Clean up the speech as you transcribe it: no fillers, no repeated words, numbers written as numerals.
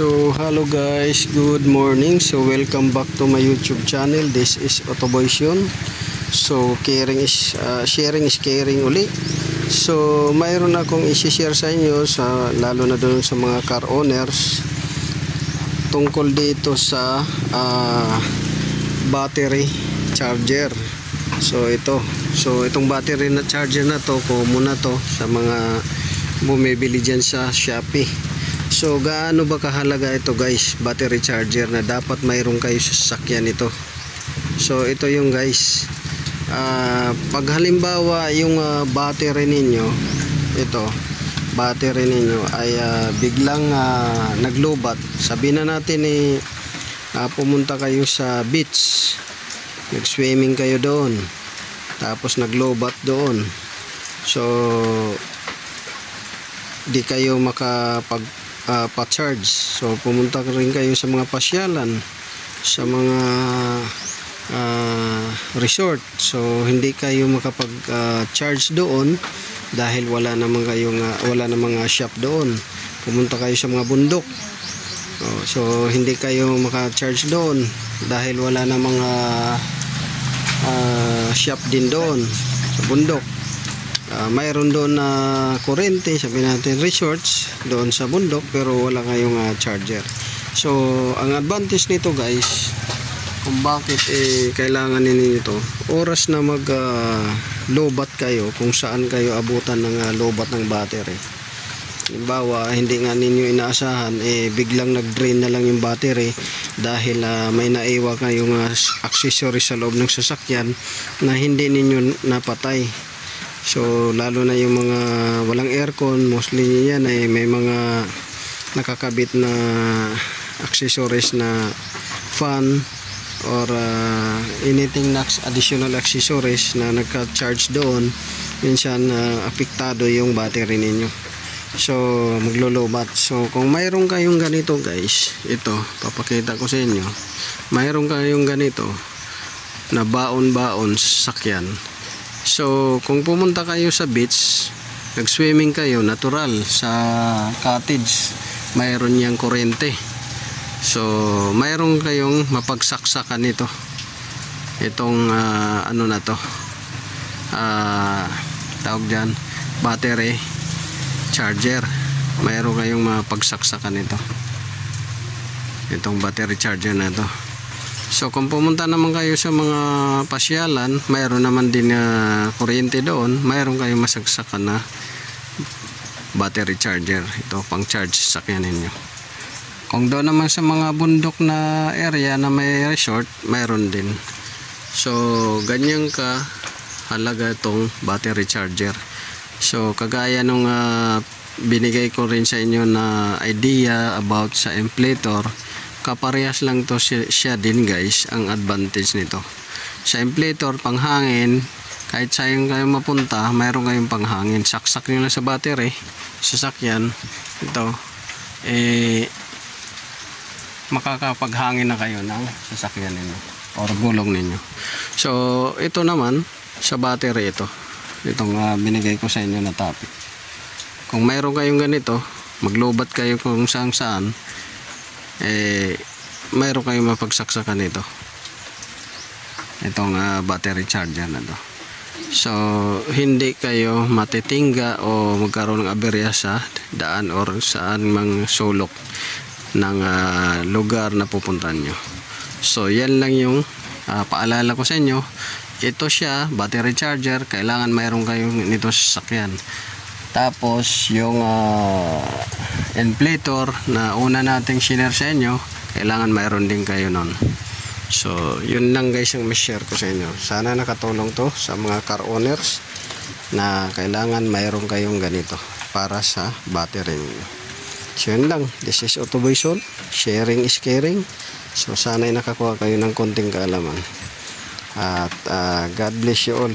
So hello guys, good morning. So welcome back to my YouTube channel. This is Otoboysion. So sharing is caring uli. So mayroon akong i-share sa inyo, lalo na doon sa mga car owners, tungkol dito sa battery charger. So itong battery na charger na to, common na to sa mga bumibili dyan sa Shopee. So gaano ba kahalaga ito guys, battery charger na dapat mayroon kayo sa sasakyan ito. So ito yung guys, pag halimbawa yung battery ninyo, battery ninyo ay biglang naglobat, sabihin na natin pumunta kayo sa beach, nag-swimming kayo doon, tapos naglobat doon. So di kayo pa-charge. So pumunta rin kayo sa mga pasyalan, sa mga resort. So hindi kayo makapag-charge doon dahil wala namang shop doon. Pumunta kayo sa mga bundok. So hindi kayo maka-charge doon dahil wala namang shop din doon sa bundok. Mayroon doon na kurente, sabihin natin resorts doon sa bundok, pero wala kayong charger. So ang advantage nito guys, kung bakit kailangan ninyo ito, oras na mag lobat kayo, kung saan kayo abutan ng lobat ng battery. Halimbawa, hindi nga ninyo inaasahan, biglang nag-drain na lang yung battery dahil may naiwan kayong accessory sa loob ng sasakyan na hindi ninyo napatay. So lalo na yung mga walang aircon, mostly yan ay may mga nakakabit na accessories na fan or anything na additional accessories na nagka-charge doon. Minsan apektado yung battery ninyo, so maglolobat. So kung mayroon kayong ganito guys, ito papakita ko sa inyo, mayroon kayong ganito na baon-baon sa sakyan. So kung pumunta kayo sa beach, nag-swimming kayo, natural sa cottage mayroon yang kuryente. So mayroon kayong mapagsaksakan nito, itong ano na to, tawag dyan, battery charger. Mayroon kayong mapagsaksakan nito, itong battery charger na to. So kung pumunta naman kayo sa mga pasyalan, mayroon naman din kuryente doon, mayroon kayong masagsakan na battery charger, ito pang charge sa sakyan ninyo. Kung doon naman sa mga bundok na area na may resort, mayroon din. So ganyan ka halaga itong battery charger. So kagaya nung binigay ko rin sa inyo na idea about sa inflator, kaparehas lang to siya din guys. Ang advantage nito sa inflator, panghangin, kahit sayang kayo mapunta, mayroon kayong panghangin, saksak nyo lang sa battery sasakyan, ito makakapaghangin na kayo ng sasakyan ninyo or gulong ninyo. So ito naman sa battery, itong binigay ko sa inyo na topic. Kung mayroon kayong ganito, maglobat kayo kung saan saan, mayroon kayong mapagsaksakan nito, itong battery charger na to. So hindi kayo matitingga o magkaroon ng aberya sa daan or saan mang sulok ng lugar na pupuntahan nyo. So yan lang yung paalala ko sa inyo. Ito siya, battery charger, kailangan mayroon kayong nito sa sasakyan. Tapos yung inflator na una nating share sa inyo, kailangan mayroon din kayo nun. So yun lang guys ang ma-share ko sa inyo. Sana nakatulong to sa mga car owners na kailangan mayroon kayong ganito para sa battery niyo. So yun lang, this is Otoboyson, sharing is caring. So sana nakakuha kayo ng konting kaalaman. At God bless you all.